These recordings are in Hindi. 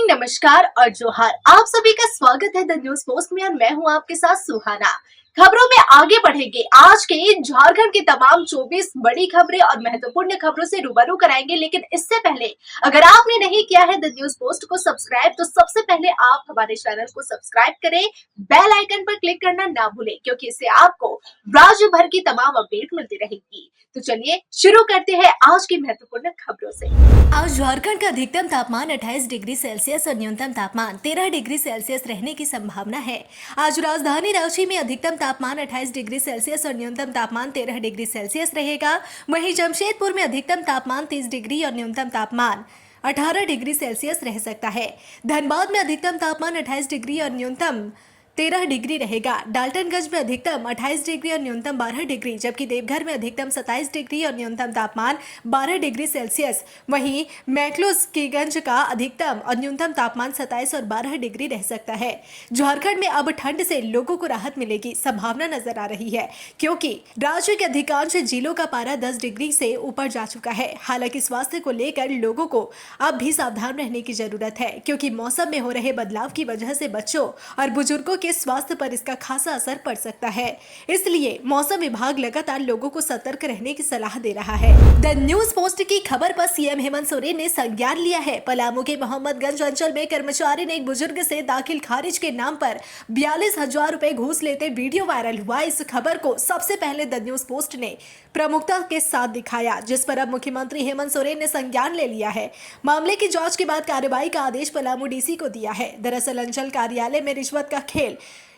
मॉर्निंग, नमस्कार और जोहार। आप सभी का स्वागत है द न्यूज पोस्ट में और मैं हूं आपके साथ सुहाना। खबरों में आगे बढ़ेंगे। आज के झारखंड की तमाम 24 बड़ी खबरें और महत्वपूर्ण खबरों से रूबरू कराएंगे, लेकिन इससे पहले अगर आपने नहीं किया है द न्यूज पोस्ट को सब्सक्राइब, तो सबसे पहले आप हमारे चैनल को सब्सक्राइब करें, बेल आइकन पर क्लिक करना ना भूलें, क्योंकि इससे आपको राज्य भर की तमाम अपडेट मिलती रहेगी। तो चलिए शुरू करते हैं आज की महत्वपूर्ण खबरों से। आज झारखंड का अधिकतम तापमान 28 डिग्री सेल्सियस और न्यूनतम तापमान 13 डिग्री सेल्सियस रहने की संभावना है। आज राजधानी रांची में अधिकतम तापमान 28 डिग्री सेल्सियस और न्यूनतम तापमान 13 डिग्री सेल्सियस रहेगा। वहीं जमशेदपुर में अधिकतम तापमान 30 डिग्री और न्यूनतम तापमान 18 डिग्री सेल्सियस रह सकता है। धनबाद में अधिकतम तापमान 28 डिग्री और न्यूनतम 13 डिग्री रहेगा। डाल्टनगंज में अधिकतम 28 डिग्री और न्यूनतम 12 डिग्री, जबकि देवघर में अधिकतम 27 डिग्री और न्यूनतम तापमान 12 डिग्री सेल्सियस। वहीं मैक्लोस्कीगंज का अधिकतम और न्यूनतम तापमान 27 और 12 डिग्री रह सकता है। झारखंड में अब ठंड से लोगों को राहत मिलेगी संभावना नजर आ रही है, क्योंकि राज्य के अधिकांश जिलों का पारा 10 डिग्री से ऊपर जा चुका है। हालांकि स्वास्थ्य को लेकर लोगों को अब भी सावधान रहने की जरूरत है, क्योंकि मौसम में हो रहे बदलाव की वजह से बच्चों और बुजुर्गों के स्वास्थ्य पर इसका खासा असर पड़ सकता है। इसलिए मौसम विभाग लगातार लोगों को सतर्क रहने की सलाह दे रहा है। द न्यूज पोस्ट की खबर पर सीएम हेमंत सोरेन ने संज्ञान लिया है। पलामू के मोहम्मदगंज अंचल में कर्मचारी ने एक बुजुर्ग से दाखिल खारिज के नाम पर 42,000 रुपए घूस लेते वीडियो वायरल हुआ। इस खबर को सबसे पहले द न्यूज पोस्ट ने प्रमुखता के साथ दिखाया, जिस पर अब मुख्यमंत्री हेमंत सोरेन ने संज्ञान ले लिया है। मामले की जांच के बाद कार्रवाई का आदेश पलामू डीसी को दिया है। दरअसल अंचल कार्यालय में रिश्वत का खेल,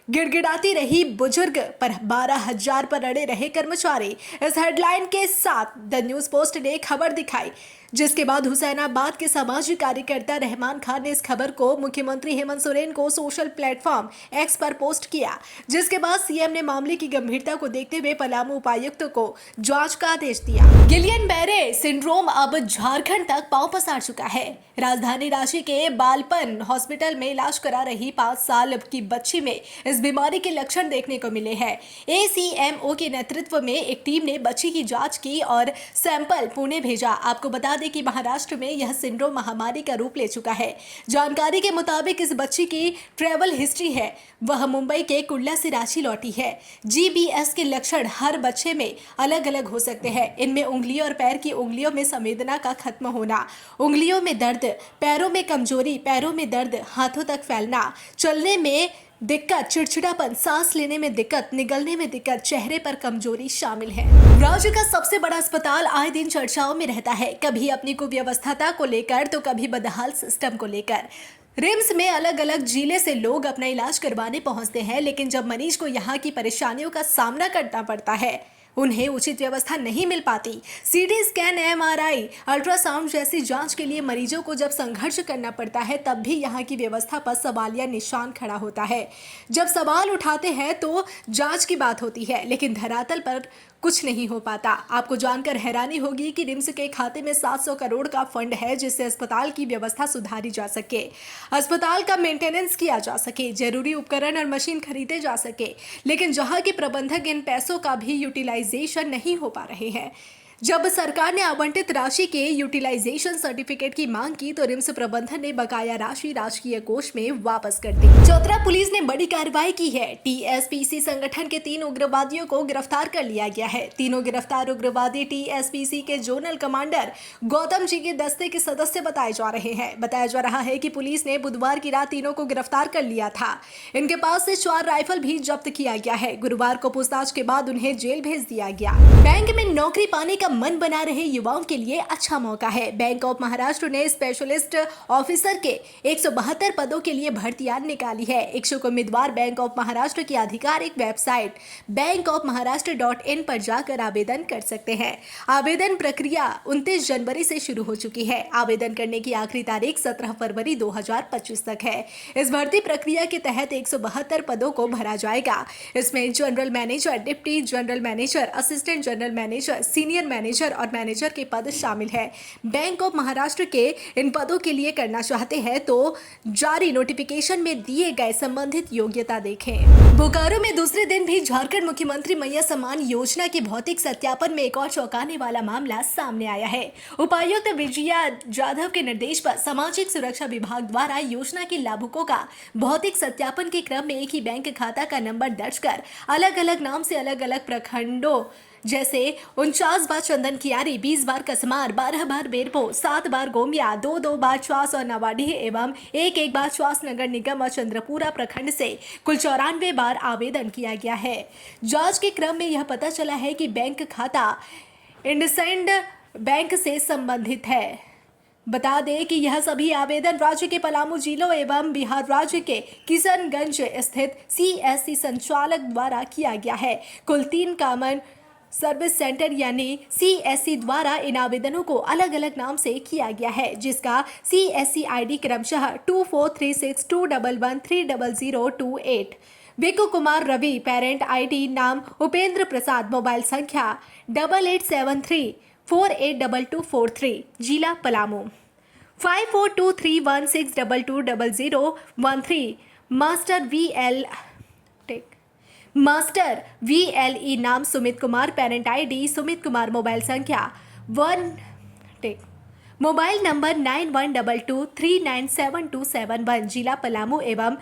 गिड़गिड़ाती रही बुजुर्ग पर 12,000 पर अड़े रहे कर्मचारी, इस हेडलाइन के साथ द न्यूज पोस्ट ने खबर दिखाई, जिसके बाद हुसैनाबाद के सामाजिक कार्यकर्ता रहमान खान ने इस खबर को मुख्यमंत्री हेमंत सोरेन को सोशल प्लेटफॉर्म एक्स पर पोस्ट किया, जिसके बाद सीएम ने मामले की गंभीरता को देखते हुए पलामू उपायुक्त को जांच का आदेश दिया। गिलियन बेरे सिंड्रोम अब झारखंड तक पांव पसार चुका है। राजधानी रांची के बालपन हॉस्पिटल में इलाज करा रही 5 साल की बच्ची में इस बीमारी के लक्षण देखने को मिले हैं। एसीएमओ के नेतृत्व में एक टीम ने बच्ची की जांच की और सैंपल पुणे भेजा। आपको बता दें कि महाराष्ट्र में यह सिंड्रोम महामारी का रूप ले चुका है। जानकारी के मुताबिक इस बच्ची की ट्रैवल हिस्ट्री है, वह मुंबई के कुल्ला से रांची लौटी है। जीबीएस के लक्षण हर बच्चे में अलग अलग हो सकते हैं। इनमें उंगलियों और पैर की उंगलियों में संवेदना का खत्म होना, उंगलियों में दर्द, पैरों में कमजोरी, पैरों में दर्द, हाथों तक फैलना, चलने में दिक्कत, चिड़चिड़ापन, सांस लेने में दिक्कत, निगलने में दिक्कत, चेहरे पर कमजोरी शामिल है। राज्य का सबसे बड़ा अस्पताल आए दिन चर्चाओं में रहता है, कभी अपनी कुव्यवस्था को लेकर तो कभी बदहाल सिस्टम को लेकर। रिम्स में अलग अलग जिले से लोग अपना इलाज करवाने पहुंचते हैं, लेकिन जब मरीज को यहाँ की परेशानियों का सामना करना पड़ता है, उन्हें उचित व्यवस्था नहीं मिल पाती। सीटी स्कैन, एमआरआई, अल्ट्रासाउंड जैसी जांच के लिए मरीजों को जब संघर्ष करना पड़ता है, तब भी यहाँ की व्यवस्था पर सवालिया निशान खड़ा होता है। जब सवाल उठाते हैं तो जांच की बात होती है, लेकिन धरातल पर कुछ नहीं हो पाता। आपको जानकर हैरानी होगी कि रिम्स के खाते में 700 करोड़ का फंड है, जिससे अस्पताल की व्यवस्था सुधारी जा सके, अस्पताल का मेंटेनेंस किया जा सके, जरूरी उपकरण और मशीन खरीदे जा सके, लेकिन जहां के प्रबंधक इन पैसों का भी यूटिलाइजेशन नहीं हो पा रहे हैं। जब सरकार ने आवंटित राशि के यूटिलाइजेशन सर्टिफिकेट की मांग की, तो रिम्स प्रबंधन ने बकाया राशि राजकीय कोष में वापस कर दी। चतरा पुलिस ने बड़ी कार्रवाई की है। टीएसपीसी संगठन के 3 उग्रवादियों को गिरफ्तार कर लिया गया है। तीनों गिरफ्तार उग्रवादी टीएसपीसी के जोनल कमांडर गौतम जी के दस्ते के सदस्य बताए जा रहे हैं। बताया जा रहा है कि पुलिस ने बुधवार की रात तीनों को गिरफ्तार कर लिया था। इनके पास से 4 राइफल भी जब्त किया गया है। गुरुवार को पूछताछ के बाद उन्हें जेल भेज दिया गया। बैंक में नौकरी पाने का मन बना रहे युवाओं के लिए अच्छा मौका है। बैंक ऑफ महाराष्ट्र ने स्पेशलिस्ट ऑफिसर के 172 पदों के लिए भर्तियां निकाली है। इच्छुक उम्मीदवार बैंक ऑफ महाराष्ट्र की आधिकारिक वेबसाइट bankofmaharashtra.in पर जाकर आवेदन कर सकते हैं। आवेदन प्रक्रिया 29 जनवरी से शुरू हो चुकी है। आवेदन करने की आखिरी तारीख 17 फरवरी 2025 तक है। इस भर्ती प्रक्रिया के तहत 172 पदों को भरा जाएगा। इसमें general manager, deputy general manager, assistant general manager, senior manager और मैनेजर के पद शामिल है। बैंक ऑफ महाराष्ट्र के इन पदों के लिए करना चाहते हैं तो जारी नोटिफिकेशन में दिए गए संबंधित योग्यता देखें। बोकारो में दूसरे दिन भी झारखंड मुख्यमंत्री मैया सम्मान योजना के भौतिक सत्यापन में एक और चौंकाने वाला मामला सामने आया है। उपायुक्त विजया जाधव के निर्देश पर सामाजिक सुरक्षा विभाग द्वारा योजना के लाभुकों का भौतिक सत्यापन के क्रम में एक ही बैंक खाता का नंबर दर्ज कर अलग अलग नाम से अलग अलग प्रखंडों जैसे 49 बार चंदन कियारी, 20 बार कसमार, 12 बार बेरपो, 7 बार गोमिया, 2 बार च्वास और नवाडीह एवं 1 बार च्वास नगर निगम और चंद्रपुरा प्रखंड से कुल 94 बार आवेदन किया गया है। जांच के क्रम में यह पता चला है कि बैंक खाता इंडसइंड बैंक से संबंधित है। बता दें कि यह सभी आवेदन राज्य के पलामू जिलों एवं बिहार राज्य के किशनगंज स्थित CSC संचालक द्वारा किया गया है। कुल 3 कॉमन सर्विस सेंटर यानी CSC द्वारा इन आवेदनों को अलग अलग नाम से किया गया है, जिसका CSC ID क्रमशः 243621130028। विकु कुमार रवि पेरेंट ID नाम उपेंद्र प्रसाद, मोबाइल संख्या 8873482243, जिला पलामू 542316220013। मास्टर VLE नाम Sumit Kumar, parent ID Sumit Kumar, mobile संख्या मोबाइल नंबर 9122397271, जिला पलामू एवं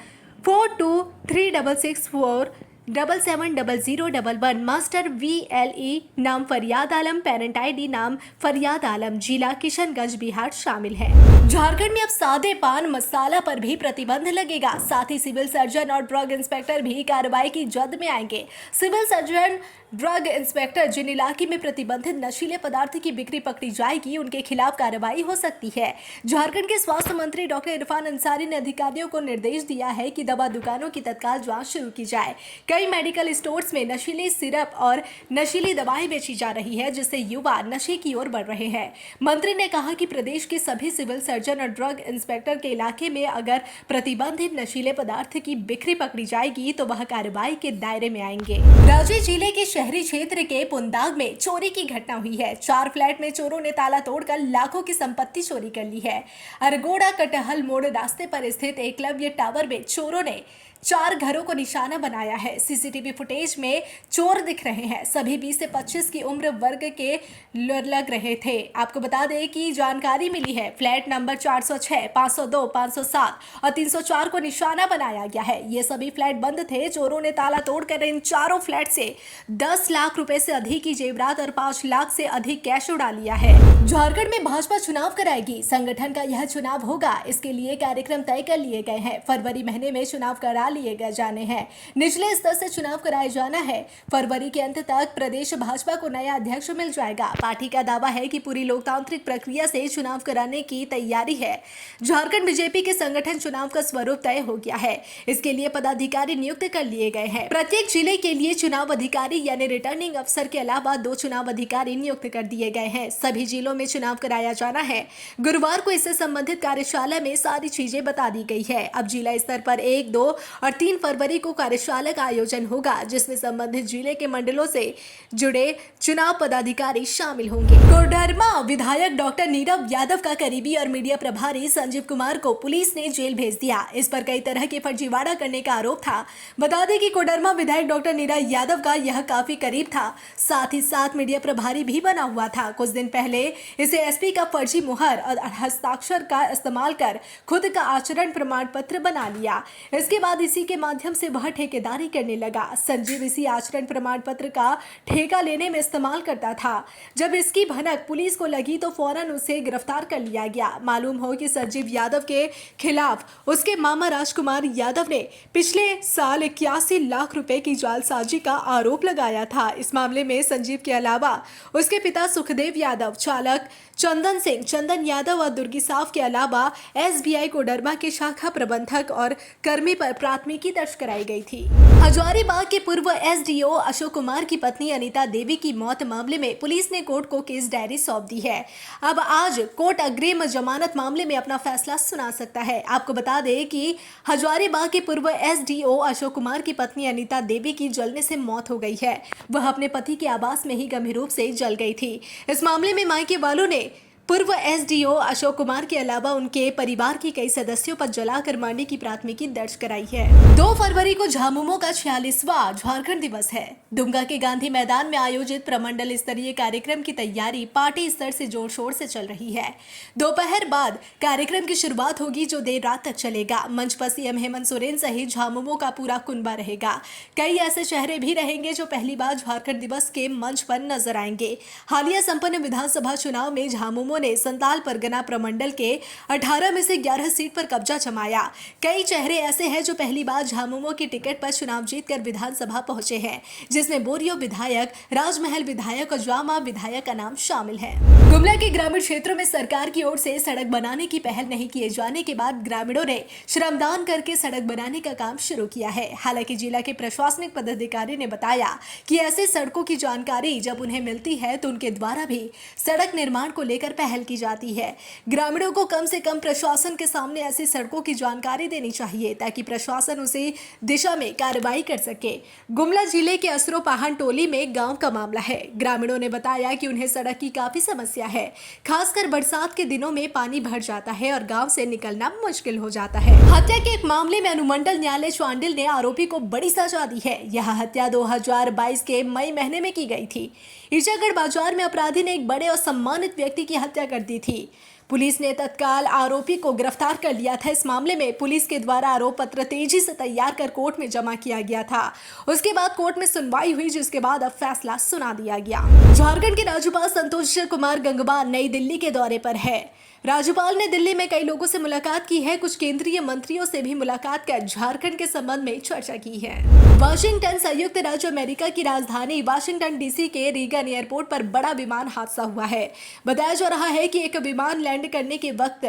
423664770011। मास्टर VLE नाम फरियाद आलम, पेरेंट ID नाम फरियाद आलम, जिला किशनगंज बिहार शामिल है। झारखंड में अब सादे पान मसाला पर भी प्रतिबंध लगेगा। साथ ही सिविल सर्जन और ड्रग इंस्पेक्टर भी कार्रवाई की जद में आएंगे। सिविल सर्जन, ड्रग इंस्पेक्टर जिन इलाके में प्रतिबंधित नशीले पदार्थ की बिक्री पकड़ी जाएगी उनके खिलाफ कार्रवाई हो सकती है। झारखंड के स्वास्थ्य मंत्री डॉक्टर इरफान अंसारी ने अधिकारियों को निर्देश दिया है कि दवा दुकानों की तत्काल जांच शुरू की जाए। कई मेडिकल स्टोर्स में नशीली सिरप और नशीली दवाएं बेची जा रही है, जिससे युवा नशे की ओर बढ़ रहे हैं। मंत्री ने कहा कि प्रदेश के सभी सिविल सर्जन और ड्रग इंस्पेक्टर के इलाके में अगर प्रतिबंधित नशीले पदार्थ की बिक्री पकड़ी जाएगी तो वह कार्रवाई के दायरे में आएंगे। रांची जिले के शहरी क्षेत्र के पुंदाग में चोरी की घटना हुई है। 4 फ्लैट में चोरों ने ताला तोड़कर लाखों की संपत्ति चोरी कर ली है। अरगोड़ा कटहल मोड़ रास्ते पर स्थित एकलव्य टावर में चोरों ने 4 घरों को निशाना बनाया है। CCTV फुटेज में चोर दिख रहे हैं। सभी 20 से 25 की उम्र वर्ग के लग रहे थे। आपको बता दें कि जानकारी मिली है फ्लैट नंबर 406, 502, 507 और 304 को निशाना बनाया गया है। ये सभी फ्लैट बंद थे। चोरों ने ताला तोड़कर इन चारों फ्लैट से 10 लाख रुपए से अधिक की जेवरात और 5 लाख से अधिक कैश उड़ा लिया है। झारखंड में भाजपा चुनाव कराएगी। संगठन का यह चुनाव होगा, इसके लिए कार्यक्रम तय कर लिए गए हैं। फरवरी महीने में चुनाव करा लिए गए जाने हैं। निचले स्तर से चुनाव कराया जाना है। फरवरी के अंत तक प्रदेश भाजपा को नया अध्यक्ष मिल जाएगा। पार्टी का दावा है कि पूरी लोकतांत्रिक प्रक्रिया से चुनाव कराने की तैयारी है। झारखंड बीजेपी के संगठन चुनाव का स्वरूप तय हो गया है। इसके लिए पदाधिकारी नियुक्त कर लिए गए हैं। प्रत्येक जिले के लिए चुनाव अधिकारी यानी रिटर्निंग अफसर के अलावा 2 चुनाव अधिकारी नियुक्त कर दिए गए हैं। सभी जिलों में चुनाव कराया जाना है। गुरुवार को इससे संबंधित कार्यशाला में सारी चीजें बता दी गई है। अब जिला स्तर पर 1, 2 और 3 फरवरी को कार्यशाला का आयोजन होगा, जिसमें संबंधित जिले के मंडलों से जुड़े चुनाव पदाधिकारी शामिल होंगे। कोडरमा विधायक डॉक्टर नीरव यादव का करीबी और मीडिया प्रभारी संजीव कुमार को पुलिस ने जेल भेज दिया। इस पर कई तरह के फर्जीवाड़ा करने का आरोप था। बता दें कि कोडरमा विधायक डॉक्टर नीरव यादव का यह काफी करीब था, साथ ही साथ मीडिया प्रभारी भी बना हुआ था। कुछ दिन पहले इसे SP का फर्जी मुहर और हस्ताक्षर का इस्तेमाल कर खुद का आचरण प्रमाण पत्र बना लिया। इसके बाद इसी के माध्यम से वह ठेकेदारी करने लगा। संजीव इसी आचरण प्रमाण पत्र का ठेका लेने में इस्तेमाल करता था। जब इसकी भनक पुलिस को लगी तो फौरन उसे गिरफ्तार कर लिया गया। मालूम हो कि संजीव यादव के खिलाफ उसके मामा राजकुमार यादव ने पिछले साल 81 लाख रुपए की जालसाजी का आरोप लगाया था। इस मामले में संजीव के अलावा उसके पिता सुखदेव यादव, चालक चंदन सिंह, चंदन यादव और दुर्गी साफ के अलावा SBI कोडरमा के शाखा प्रबंधक और कर्मी पर प्राथमिकी दर्ज कराई गई थी। हजारीबाग के पूर्व एसडीओ अशोक कुमार की पत्नी अनीता देवी की मौत मामले में पुलिस ने कोर्ट को केस डायरी सौंप दी है। अब आज कोर्ट अग्रिम जमानत मामले में अपना फैसला सुना सकता है। आपको बता दें कि हजारीबाग के पूर्व एसडीओ अशोक कुमार की पत्नी अनीता देवी की जलने से मौत हो गई है। वह अपने पति के आवास में ही गंभीर रूप से जल गई थी। इस मामले में मायके वालों ने पूर्व एसडीओ अशोक कुमार के अलावा उनके परिवार के कई सदस्यों पर जलाकर मारने की प्राथमिकी दर्ज कराई है। 2 फरवरी को झामुमो का 46वां झारखंड दिवस है। दुमका के गांधी मैदान में आयोजित प्रमंडल स्तरीय कार्यक्रम की तैयारी पार्टी स्तर से जोर शोर से चल रही है। दोपहर बाद कार्यक्रम की शुरुआत होगी जो देर रात तक चलेगा। मंच पर सीएम हेमंत सोरेन सहित झामुमो का पूरा कुनबा रहेगा। कई ऐसे चेहरे भी रहेंगे जो पहली बार झारखंड दिवस के मंच पर नजर आएंगे। हालिया संपन्न विधानसभा चुनाव में झामुमो ने संताल परगना प्रमंडल के 18 में से 11 सीट पर कब्जा जमाया। कई चेहरे ऐसे हैं जो पहली बार झामुमो की टिकट पर चुनाव जीतकर विधानसभा पहुंचे हैं, जिसमें बोरियो विधायक, राजमहल विधायक और जामा विधायक का नाम शामिल है। गुमला के ग्रामीण क्षेत्रों में सरकार की ओर से सड़क बनाने की पहल नहीं किए जाने के बाद ग्रामीणों ने श्रमदान करके सड़क बनाने का काम शुरू किया है। हालांकि जिला के प्रशासनिक पदाधिकारी ने बताया कि ऐसे सड़कों की जानकारी जब उन्हें मिलती है तो उनके द्वारा भी सड़क निर्माण को लेकर पहल की जाती है। ग्रामीणों को कम से कम प्रशासन के सामने ऐसी सड़कों की जानकारी देनी चाहिए ताकि प्रशासन उसी दिशा में कार्रवाई कर सके। गुमला जिले के असरो पहाड़ टोली में गांव का मामला है। ग्रामीणों ने बताया कि उन्हें सड़क की काफी समस्या है, खासकर बरसात के दिनों में पानी भर जाता है और गांव से निकलना मुश्किल हो जाता है। हत्या के एक मामले में अनुमंडल न्यायालय चांडिल ने आरोपी को बड़ी सजा दी है। यह हत्या 2022 के मई महीने में की गई थी। ईचागढ़ बाजार में अपराधी ने एक बड़े और सम्मानित व्यक्ति की हत्या कर दी थी। पुलिस ने तत्काल आरोपी को गिरफ्तार कर लिया था। इस मामले में पुलिस के द्वारा आरोप पत्र तेजी से तैयार कर कोर्ट में जमा किया गया था। उसके बाद कोर्ट में सुनवाई हुई, जिसके बाद अब फैसला सुना दिया गया। झारखंड के राज्यपाल संतोष कुमार गंगवार नई दिल्ली के दौरे पर है। राज्यपाल ने दिल्ली में कई लोगों से मुलाकात की है। कुछ केंद्रीय मंत्रियों से भी मुलाकात कर झारखंड के संबंध में चर्चा की है। वाशिंगटन संयुक्त राज्य अमेरिका की राजधानी वाशिंगटन डीसी के रीगन एयरपोर्ट पर बड़ा विमान हादसा हुआ है। बताया जा रहा है कि एक विमान लैंड करने के वक्त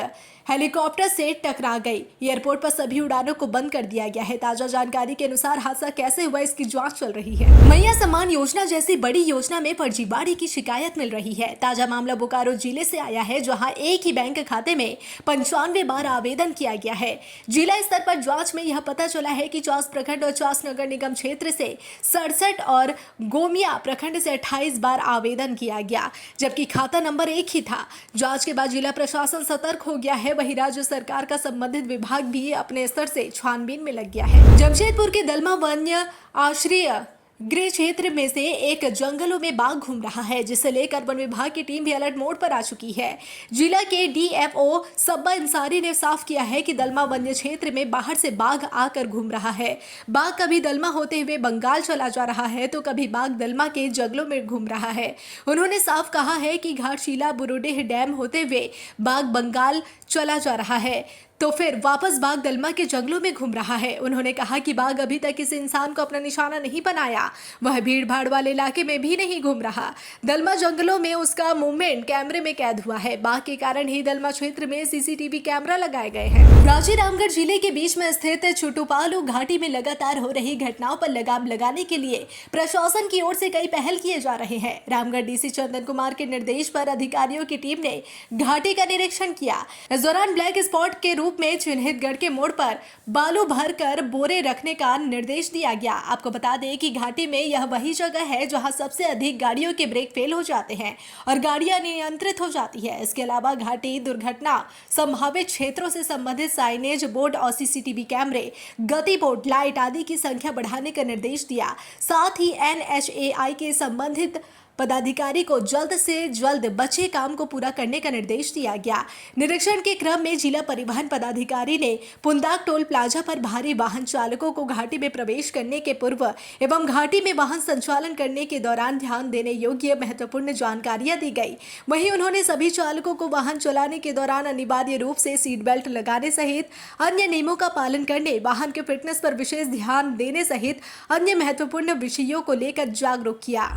हेलीकॉप्टर से टकरा गई। एयरपोर्ट पर सभी उड़ानों को बंद कर दिया गया है। ताजा जानकारी के अनुसार हादसा कैसे हुआ इसकी जांच चल रही है। मैया सम्मान योजना जैसी बड़ी योजना में फर्जीवाड़े की शिकायत मिल रही है। ताजा मामला बोकारो जिले से आया है, जहां एक ही बैंक खाते में 95 बार आवेदन किया गया है। जिला स्तर पर जांच में यह पता चला है कि 50 प्रखंड और 50 नगर निगम क्षेत्र से 67 और गोमिया प्रखंड से 28 बार आवेदन किया गया, जबकि खाता नंबर एक ही था। जांच के बाद जिला प्रशासन सतर्क हो गया है। वहीं राज्य सरकार का संबंधित विभाग भी अपने स्तर से छानबीन में लग गया है। जमशेदपुर के दलमा वन्य आश्रय गृह क्षेत्र में से एक जंगलों में बाघ घूम रहा है, जिसे लेकर वन विभाग की टीम भी अलर्ट मोड पर आ चुकी है। जिला के डीएफओ सब्बा इंसारी ने साफ किया है कि दलमा वन्य क्षेत्र में बाहर से बाघ आकर घूम रहा है। बाघ कभी दलमा होते हुए बंगाल चला जा रहा है तो कभी बाघ दलमा के जंगलों में घूम रहा है। उन्होंने साफ कहा है कि घाटशिला बुरुडेह डैम होते हुए बाघ बंगाल चला जा रहा है तो फिर वापस बाघ दलमा के जंगलों में घूम रहा है। उन्होंने कहा कि बाघ अभी तक किसी इंसान को अपना निशाना नहीं बनाया, वह भीड़ भाड़ वाले इलाके में भी नहीं घूम रहा। दलमा जंगलों में उसका मूवमेंट कैमरे में कैद हुआ है। बाघ के कारण ही दलमा क्षेत्र में सीसीटीवी कैमरा लगाए गए हैं। रांची रामगढ़ जिले के बीच में स्थित छुटुपालू घाटी में लगातार हो रही घटनाओं पर लगाम लगाने के लिए प्रशासन की ओर से कई पहल किए जा रहे हैं। रामगढ़ डीसी चंदन कुमार के निर्देश पर अधिकारियों की टीम ने घाटी का निरीक्षण किया। इस दौरान ब्लैक स्पॉट के रूप में चिन्हित गढ़ के मोड़ पर बालू भरकर बोरे रखने का निर्देश दिया गया। आपको बता दें कि घाटी में यह वही जगह है जहां सबसे अधिक गाड़ियों के ब्रेक फेल हो जाते हैं और गाड़ियां नियंत्रित हो जाती है। इसके अलावा घाटी दुर्घटना संभावित क्षेत्रों से संबंधित साइनेज बोर्ड और सीसीटीवी कैमरे, गति बोर्ड, लाइट आदि की संख्या बढ़ाने का निर्देश दिया। साथ ही एनएचएआई के संबंधित पदाधिकारी को जल्द से जल्द बचे काम को पूरा करने का निर्देश दिया गया। निरीक्षण के क्रम में जिला परिवहन पदाधिकारी ने पुंदाक टोल प्लाजा पर भारी वाहन चालकों को घाटी में प्रवेश करने के पूर्व एवं घाटी में वाहन संचालन करने के दौरान ध्यान देने योग्य महत्वपूर्ण जानकारियां दी गई। वहीं उन्होंने सभी चालकों को वाहन चलाने के दौरान अनिवार्य रूप से सीट बेल्ट लगाने सहित अन्य नियमों का पालन करने, वाहन के फिटनेस पर विशेष ध्यान देने सहित अन्य महत्वपूर्ण विषयों को लेकर जागरूक किया।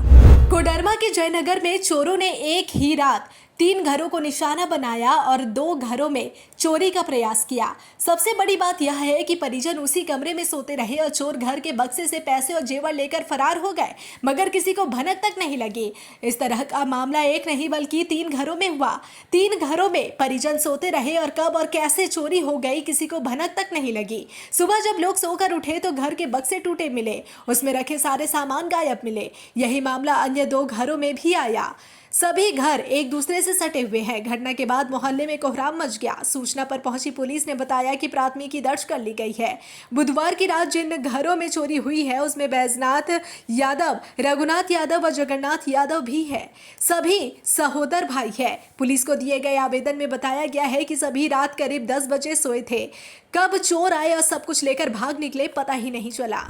कोडरमा के जयनगर में चोरों ने एक ही रात 3 घरों को निशाना बनाया और 2 घरों में चोरी का प्रयास किया। सबसे बड़ी बात यह है कि परिजन उसी कमरे में सोते रहे और चोर घर के बक्से से पैसे और जेवर लेकर फरार हो गए, मगर किसी को भनक तक नहीं लगी। इस तरह का मामला एक नहीं बल्कि 3 घरों में हुआ। 3 घरों में परिजन सोते रहे और कब और कैसे चोरी हो गई किसी को भनक तक नहीं लगी। सुबह जब लोग सोकर उठे तो घर के बक्से टूटे मिले, उसमें रखे सारे सामान गायब मिले। यही मामला अन्य 2 घरों में भी आया। सभी घर एक दूसरे से सटे हुए हैं। घटना के बाद मोहल्ले में कोहराम मच गया। सूचना पर पहुंची पुलिस ने बताया कि प्राथमिकी दर्ज कर ली गई है। बुधवार की रात जिन घरों में चोरी हुई है उसमें बैजनाथ यादव, रघुनाथ यादव और जगन्नाथ यादव भी है। सभी सहोदर भाई है। पुलिस को दिए गए आवेदन में बताया गया है कि सभी रात करीब 10 बजे सोए थे। कब चोर आए और सब कुछ लेकर भाग निकले पता ही नहीं चला।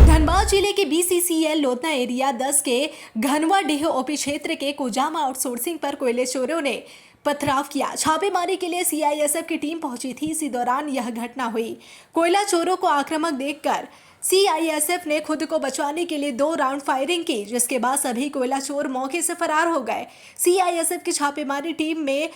धनबाद जिले के BCCL लोधना एरिया 10 के घनवाडीह ओपी क्षेत्र के कुजामा आउटसोर्सिंग पर कोयले चोरों ने पथराव किया। छापेमारी के लिए CISF की टीम पहुंची थी। इसी दौरान यह घटना हुई। कोयला चोरों को आक्रामक देखकर CISF ने खुद को बचाने के लिए 2 राउंड फायरिंग की, जिसके बाद सभी कोयला चोर मौके से फरार हो गए। CISF की छापेमारी टीम में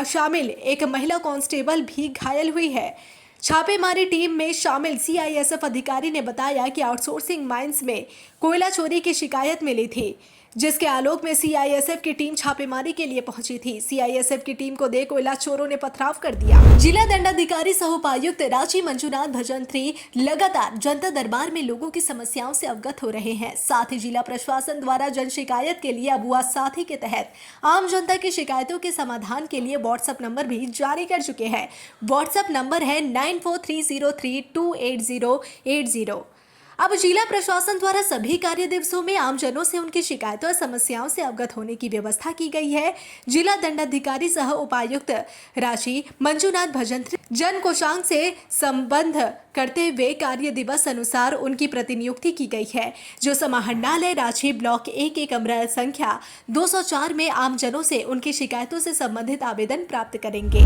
शामिल एक महिला कांस्टेबल भी घायल हुई है। छापेमारी टीम में शामिल CISF अधिकारी ने बताया कि आउटसोर्सिंग माइंस में कोयला चोरी की शिकायत मिली थी, जिसके आलोक में CISF की टीम छापेमारी के लिए पहुंची थी। CISF की टीम को देख कोयला चोरों ने पथराव कर दिया। जिला दंडाधिकारी सह उपायुक्त रांची मंजुनाथ भजंत्री लगातार जनता दरबार में लोगों की समस्याओं से अवगत हो रहे हैं। साथ ही जिला प्रशासन द्वारा जन शिकायत के लिए अबुआ साथी के तहत आम जनता की शिकायतों के समाधान के लिए व्हाट्सएप नंबर भी जारी कर चुके हैं। व्हाट्सएप नंबर है 9430328080। अब जिला प्रशासन द्वारा सभी कार्य दिवसों में आमजनों से उनकी शिकायतों और समस्याओं से अवगत होने की व्यवस्था की गई है। जिला दंडाधिकारी सह उपायुक्त रांची मंजुनाथ भजंत्री जन कोषांग से संबंध करते हुए कार्य दिवस अनुसार उनकी प्रतिनियुक्ति की गई है, जो समाहरणालय रांची ब्लॉक 1 के कमरा संख्या 204 में आमजनों से उनकी शिकायतों से संबंधित आवेदन प्राप्त करेंगे।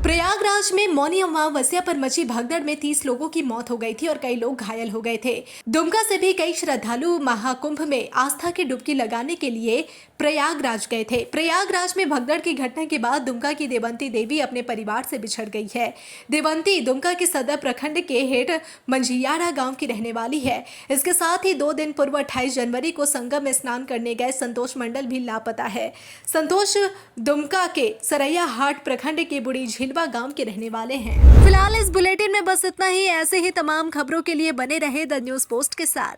प्रयागराज में मौनी अमावस्या पर मची भगदड़ में 30 लोगों की मौत हो गई थी और कई लोग घायल हो गए थे। दुमका से भी कई श्रद्धालु महाकुंभ में आस्था की डुबकी लगाने के लिए प्रयागराज गए थे। प्रयागराज में भगदड़ की घटना के बाद दुमका की देवंती देवी अपने परिवार से बिछड़ गई है। देवंती दुमका के सदर प्रखंड के हेठ मंझियारा गांव की रहने वाली है। इसके साथ ही 2 दिन पूर्व 28 जनवरी को संगम में स्नान करने गए संतोष मंडल भी लापता है। संतोष दुमका के सरैया हाट प्रखंड के बुढ़ी झीलवा गांव के रहने वाले हैं। फिलहाल इस बुलेटिन में बस इतना ही। ऐसे ही तमाम खबरों के लिए बने रहे द न्यूज़ पोस्ट के साथ।